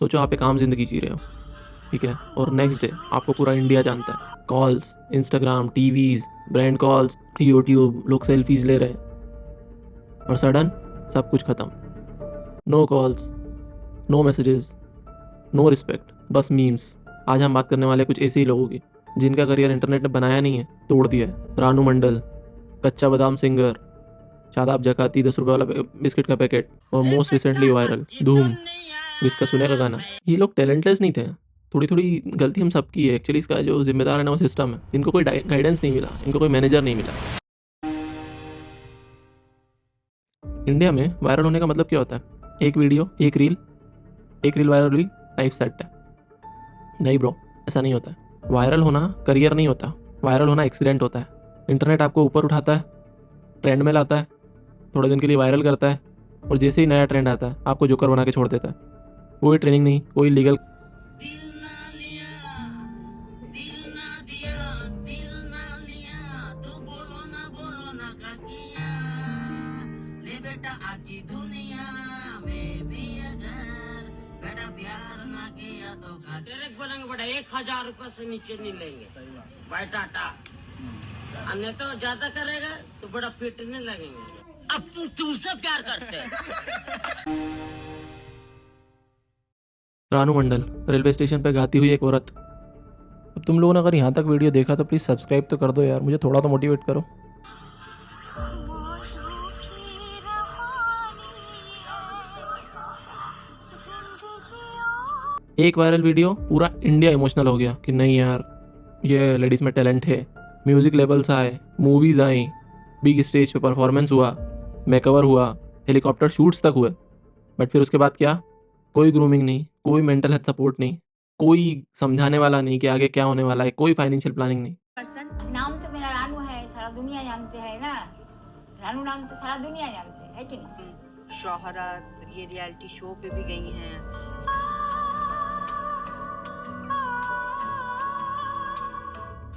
सोचो आप एक आम जिंदगी जी रहे हो, ठीक है, और नेक्स्ट डे आपको पूरा इंडिया जानता है। Calls, Instagram, TVs, brand calls, YouTube, लोग सेल्फीज ले रहे हैं, और सडन सब कुछ खत्म। No calls, no messages, no respect, बस मीम्स। आज हम बात करने वाले कुछ ऐसे ही लोगों की जिनका करियर इंटरनेट ने बनाया नहीं है, तोड़ दिया है। रानू मंडल, कच्चा बादाम सिंगर, शादाब जकाती, 10 रुपए वाला बिस्किट का पैकेट, और मोस्ट रिसेंटली वायरल धूम, जिसका सुने का गाना। ये लोग टैलेंटलेस नहीं थे, थोड़ी थोड़ी गलती हम सबकी है एक्चुअली। इसका जो जिम्मेदार है ना वो सिस्टम है। इनको कोई गाइडेंस नहीं मिला, इनको कोई मैनेजर नहीं मिला। इंडिया में वायरल होने का मतलब क्या होता है? एक वीडियो, एक रील वायरल हुई, लाइफ सेट है। नहीं ब्रो, ऐसा नहीं होता है। वायरल होना करियर नहीं होता, वायरल होना एक्सीडेंट होता है। इंटरनेट आपको ऊपर उठाता है, ट्रेंड में लाता है, थोड़े दिन के लिए वायरल करता है, और जैसे ही नया ट्रेंड आता है आपको जोकर बना के छोड़ देता है। कोई ट्रेनिंग नहीं, कोई लीगल। बोलेंगे बेटा 1,000 रुपए से नीचे नहीं लेंगे भाई टाटा। अन्य तो ज्यादा करेगा तो बड़ा पीटने लगेंगे। अब तुमसे प्यार करते हैं। रानू मंडल रेलवे स्टेशन पे गाती हुई एक औरत। अब तुम लोगों ने अगर यहाँ तक वीडियो देखा तो प्लीज़ सब्सक्राइब तो कर दो यार, मुझे थोड़ा तो मोटिवेट करो। एक वायरल वीडियो पूरा इंडिया इमोशनल हो गया कि नहीं यार, ये लेडीज में टैलेंट है। म्यूजिक लेबल्स आए, मूवीज आई, बिग स्टेज पे परफॉर्मेंस हुआ, मेकओवर हुआ, हेलीकॉप्टर शूट्स तक हुए। बट फिर उसके बाद क्या? कोई ग्रूमिंग नहीं, कोई मेंटल हेल्थ सपोर्ट नहीं, कोई समझाने वाला नहीं कि आगे क्या होने वाला है, कोई फाइनेंशियल प्लानिंग नहीं। नाम तो मेरा रानू है, सारा दुनिया जानते है ना। रानू नाम तो सारा दुनिया जानते है कि नहीं। शोहरत, ये रियलिटी शो पे भी गई हैं।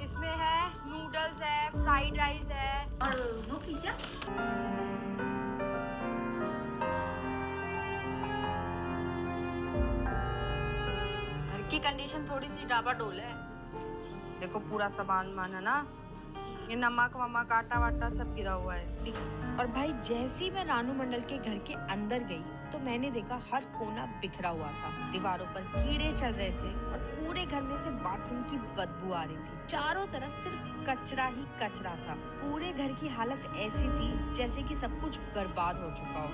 इसमें है नूडल्स है, फ्राइड राइस है और नो पिज्जा। घर की कंडीशन थोड़ी सी डाबाडोल है। देखो पूरा सामान वामान है ना, ये नमक वमक आटा वाटा सब गिरा हुआ है। और भाई जैसी मैं रानू मंडल के घर के अंदर गई तो मैंने देखा हर कोना बिखरा हुआ था, दीवारों पर कीड़े चल रहे थे और पूरे घर में से बाथरूम की बदबू आ रही थी। चारों तरफ सिर्फ कचरा ही कचरा था। पूरे घर की हालत ऐसी थी जैसे कि सब कुछ बर्बाद हो चुका हो।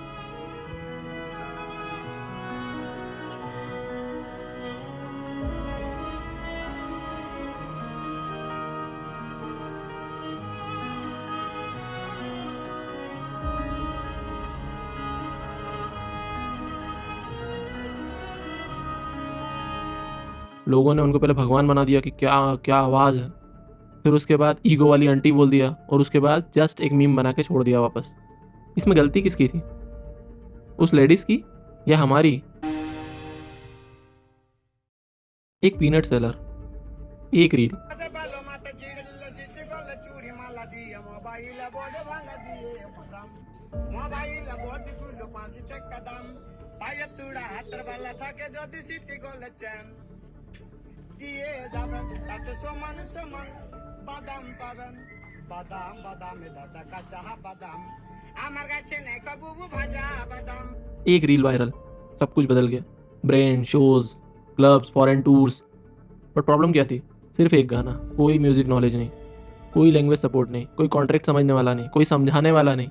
लोगों ने उनको पहले भगवान बना दिया कि क्या क्या आवाज़ है, फिर उसके बाद ईगो वाली आंटी बोल दिया, और उसके बाद जस्ट एक मीम बना के छोड़ दिया वापस। इसमें गलती किसकी थी? उस लेडीज की या हमारी? एक पीनट सेलर, एक रील, एक रील वायरल, सब कुछ बदल गया। Brand, shows, clubs, foreign tours. पर प्रॉब्लम क्या थी? सिर्फ एक गाना, कोई म्यूजिक नॉलेज नहीं, कोई लैंग्वेज सपोर्ट नहीं, कोई कॉन्ट्रैक्ट समझने वाला नहीं, कोई समझाने वाला नहीं,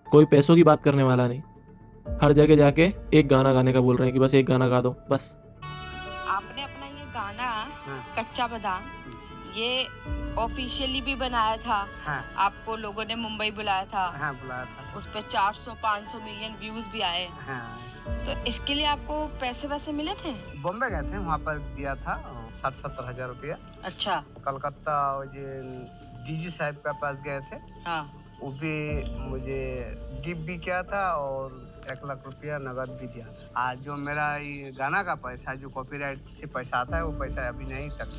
कोई पैसों की बात करने वाला नहीं। हर जगह जाके एक गाना गाने का बोल रहे हैं कि बस एक गाना गा दो बस। आपने अपना ये गाना कच्चा बादाम ये ऑफिशियली भी बनाया था। हाँ। आपको लोगों ने मुंबई बुलाया था। हाँ बुलाया था। उस पे 400-500 मिलियन व्यूज भी आए। हाँ। तो इसके लिए आपको पैसे वैसे मिले थे? बॉम्बे गए थे, वहाँ पर दिया था 60-70 हजार रुपया। अच्छा। कलकत्ता डीजी साहब के पास गए थे, हाँ। वो भी मुझे गिफ्ट भी किया था और 1 लाख रुपया नगद भी दिया। आज जो मेरा ये गाना का पैसा, जो कॉपीराइट से पैसा आता है, वो पैसा अभी नहीं तक।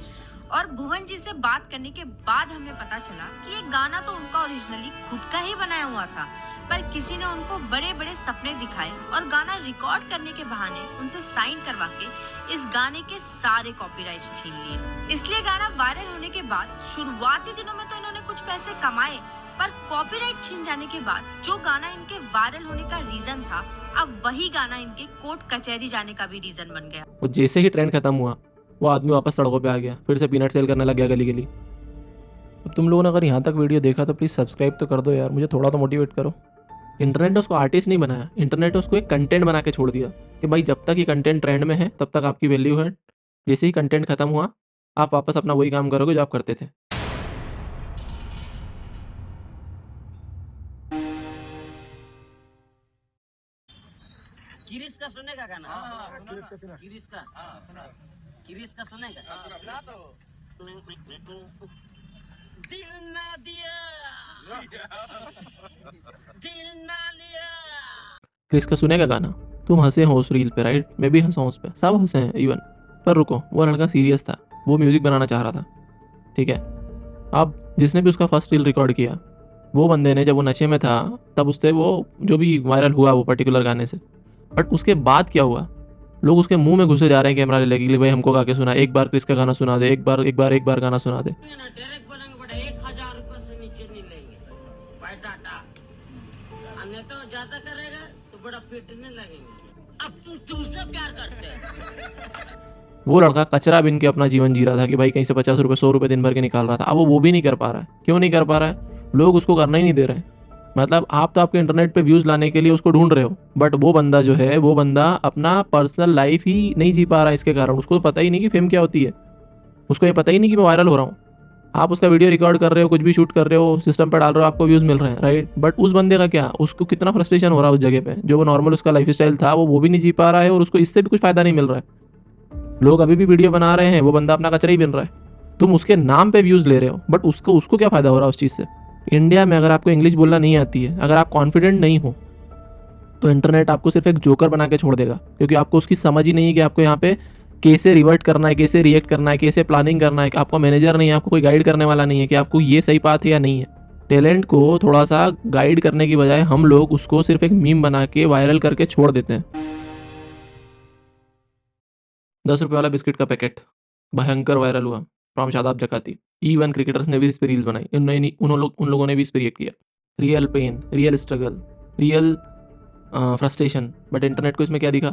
और भुवन जी से बात करने के बाद हमें पता चला कि ये गाना तो उनका ओरिजिनली खुद का ही बनाया हुआ था, पर किसी ने उनको बड़े बड़े सपने दिखाए और गाना रिकॉर्ड करने के बहाने उनसे साइन करवा के इस गाने के सारे कॉपीराइट्स छीन लिए। इसलिए गाना वायरल होने के बाद शुरुआती दिनों में तो इन्होंने कुछ पैसे कमाए, पर कॉपीराइट छीन जाने के बाद जो गाना इनके वायरल होने का रीजन था, अब वही गाना इनके कोर्ट कचहरी जाने का भी रीजन बन गया। वो जैसे ही ट्रेंड खत्म हुआ वो आदमी वापस सड़कों पे आ गया, फिर से पीनट सेल करने लग गया गली गली। अब तुम लोगों ने अगर यहाँ तक वीडियो देखा तो प्लीज़ सब्सक्राइब तो कर दो यार, मुझे थोड़ा तो मोटिवेट करो। इंटरनेट ने उसको आर्टिस्ट नहीं बनाया, इंटरनेट ने उसको एक कंटेंट बना के छोड़ दिया कि भाई जब तक ये कंटेंट ट्रेंड में है तब तक आपकी वैल्यू है। जैसे ही कंटेंट खत्म हुआ आप वापस अपना वही काम करोगे जो आप करते थे। किरिस का सुनेगा गाना? किरिस का सुनेगा? दिल ना दिया, दिल ना लिया। क्रिस का सुनेगा गाना? तुम हंसे हो उस रील पे, राइट? मैं भी हंसा हूँ उस पे, सब हंसे हैं इवन। पर रुको, वो लड़का सीरियस था, वो म्यूजिक बनाना चाह रहा था, ठीक है। अब जिसने भी उसका फर्स्ट रील रिकॉर्ड किया, वो बंदे ने जब वो नशे में था तब उससे वो जो भी वायरल हुआ वो पर्टिकुलर गाने से, बट उसके बाद क्या हुआ, लोग उसके मुंह में घुसे जा रहे हैं कैमरा ले लेके, भाई हमको गा के सुना, एक बार क्रिस का गाना सुना दे, एक बार गाना सुना दे। डायरेक्ट बोलेंगे बड़ा 1000 रुपये से नीचे नहीं लेंगे भाई टाटा, अन्य तो ज्यादा करेगा तो बड़ा पिटने लगेंगे। अब तुमसे प्यार करते हैं। वो लड़का कचरा बिन के अपना जीवन जी रहा था कि भाई कहीं से 50 रुपये 100 रुपये दिन भर के निकाल रहा था। अब वो भी नहीं कर पा रहा है। क्यों नहीं कर पा रहा है? लोग उसको करना ही नहीं दे रहे हैं। मतलब आप तो आपके इंटरनेट पे व्यूज़ लाने के लिए उसको ढूंढ रहे हो, बट वो बंदा जो है वो बंदा अपना पर्सनल लाइफ ही नहीं जी पा रहा है इसके कारण। उसको तो पता ही नहीं कि फेम क्या होती है, उसको ये पता ही नहीं कि मैं वायरल हो रहा हूँ। आप उसका वीडियो रिकॉर्ड कर रहे हो, कुछ भी शूट कर रहे हो, सिस्टम पर डाल रहे हो, आपको व्यूज़ मिल रहे हैं, राइट? बट उस बंदे का क्या, उसको कितना फ्रस्ट्रेशन हो रहा है उस जगह पे। जो वो नॉर्मल उसका लाइफ स्टाइल था वो भी नहीं जी पा रहा है और उसको इससे भी कुछ फ़ायदा नहीं मिल रहा है। लोग अभी भी वीडियो बना रहे हैं, वो बंदा अपना कचरा ही बन रहा है। तुम उसके नाम पे व्यूज़ ले रहे हो, बट उसको क्या फ़ायदा हो रहा है उस चीज़ से? इंडिया में अगर आपको इंग्लिश बोलना नहीं आती है, अगर आप कॉन्फिडेंट नहीं हो, तो इंटरनेट आपको सिर्फ एक जोकर बना के छोड़ देगा, क्योंकि आपको उसकी समझ ही नहीं है कि आपको यहाँ पे कैसे रिवर्ट करना है, कैसे रिएक्ट करना है, कैसे प्लानिंग करना है। आपका मैनेजर नहीं है, आपको कोई गाइड करने वाला नहीं है कि आपको ये सही बात है या नहीं है। टैलेंट को थोड़ा सा गाइड करने की बजाय हम लोग उसको सिर्फ एक मीम बना के वायरल करके छोड़ देते हैं। 10 रुपये वाला बिस्किट का पैकेट भयंकर वायरल हुआ फ्रॉम शादाब जकाती। इवन क्रिकेटर्स ने भी इस पर रील्स बनाई, उन लोगों ने भी इस पर रिएक्ट किया। Real pain, real struggle, real frustration, but internet को इसमें क्या दिखा?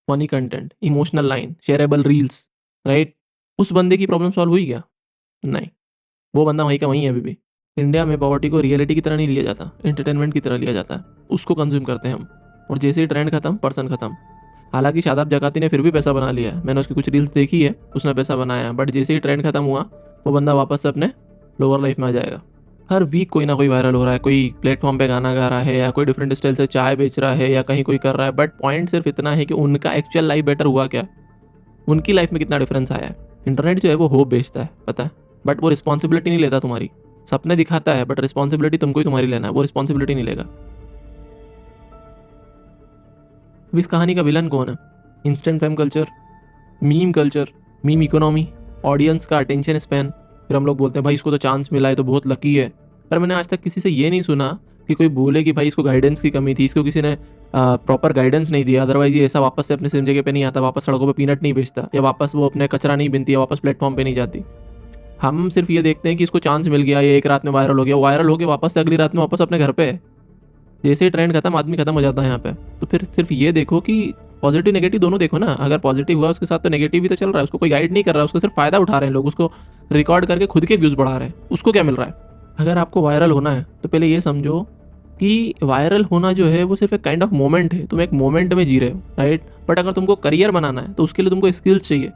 Funny content, emotional line, shareable reels, right? उस बंदे की प्रॉब्लम सॉल्व हुई क्या? नहीं, वो बंदा वहीं का वहीं है अभी भी। इंडिया में पॉवर्टी को रियलिटी की तरह नहीं लिया जाता, एंटरटेनमेंट की तरह लिया जाता है। उसको कंज्यूम करते हैं हम, और जैसे ही ट्रेंड खत्म, पर्सन खत्म। हालांकि शादाब जकाती ने फिर भी पैसा बना लिया है, मैंने उसकी कुछ रील्स देखी है, उसने पैसा बनाया, बट जैसे ही ट्रेंड खत्म हुआ वो बंदा वापस से अपने लोअर लाइफ में आ जाएगा। हर वीक कोई ना कोई वायरल हो रहा है, कोई प्लेटफॉर्म पे गाना गा रहा है, या कोई डिफरेंट स्टाइल से चाय बेच रहा है, या कहीं कोई कर रहा है, बट पॉइंट सिर्फ इतना है कि उनका एक्चुअल लाइफ बेटर हुआ क्या, उनकी लाइफ में कितना डिफरेंस आया है। इंटरनेट जो है वो होप बेचता है, पता है, बट वो रिस्पॉन्सिबिलिटी नहीं लेता तुम्हारी। सपने दिखाता है, बट रिस्पॉन्सिबिलिटी तुमको ही तुम्हारी लेना है, वो रिस्पॉन्सिबिलिटी नहीं लेगा। इस कहानी का विलन कौन है? Instant fame culture, meme economy, audience का अटेंशन स्पैन। फिर हम लोग बोलते हैं भाई इसको तो चांस मिला है तो बहुत लकी है। पर मैंने आज तक किसी से ये नहीं सुना कि कोई बोले कि भाई इसको गाइडेंस की कमी थी, इसको किसी ने प्रॉपर गाइडेंस नहीं दिया, अदरवाइज ये ऐसा वापस से अपने सेम जगह पे नहीं आता, वापस सड़कों पे पीनट नहीं बेचता, या वापस वो अपने कचरा नहीं बिनती, या वापस प्लेटफॉर्म पे नहीं जाती। हम सिर्फ ये देखते हैं कि इसको चांस मिल गया, ये एक रात में वायरल हो गया, वायरल हो गया, वापस से अगली रात में वापस अपने घर पे है। जैसे ही ट्रेंड खत्म, आदमी खत्म हो जाता है यहाँ पे। तो फिर सिर्फ ये देखो कि पॉजिटिव नेगेटिव दोनों देखो ना। अगर पॉजिटिव हुआ उसके साथ तो नेगेटिव भी तो चल रहा है, उसको कोई गाइड नहीं कर रहा है, उसको सिर्फ फायदा उठा रहे हैं लोग, उसको रिकॉर्ड करके खुद के व्यूज़ बढ़ा रहे हैं। उसको क्या मिल रहा है? अगर आपको वायरल होना है तो पहले ये समझो कि वायरल होना जो है वो सिर्फ एक काइंड ऑफ मोमेंट है, तुम एक मोमेंट में जी रहे हो, राइट? बट अगर तुमको करियर बनाना है तो उसके लिए तुमको स्किल्स चाहिए।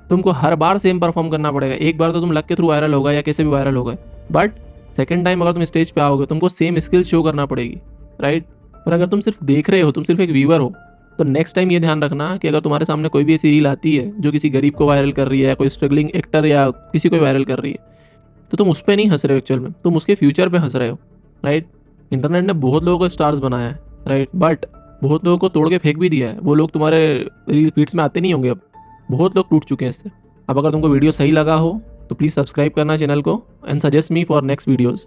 तुमको हर बार सेम परफॉर्म करना पड़ेगा। एक बार तो तुम लक के थ्रू वायरल होगा या कैसे भी वायरल होगा, बट सेकेंड टाइम अगर तुम स्टेज पे आओगे तुमको सेम स्किल्स शो करना पड़ेगी, राइट? और अगर तुम सिर्फ देख रहे हो, तुम सिर्फ एक व्यूअर हो, तो नेक्स्ट टाइम ये ध्यान रखना कि अगर तुम्हारे सामने कोई भी ऐसी रील आती है जो किसी गरीब को वायरल कर रही है, या कोई स्ट्रगलिंग एक्टर या किसी को वायरल कर रही है, तो तुम उस पर नहीं हंस रहे हो, एक्चुअल में तुम उसके फ्यूचर पे हंस रहे हो, राइट? इंटरनेट ने बहुत लोगों को स्टार्स बनाया है, राइट? बट बहुत लोगों को तोड़ के फेंक भी दिया है। वो लोग तुम्हारे रील फीड्स में आते नहीं होंगे, अब बहुत लोग टूट चुके हैं इससे। अब अगर तुमको वीडियो सही लगा हो तो प्लीज़ सब्सक्राइब करना चैनल को, and suggest me for next videos.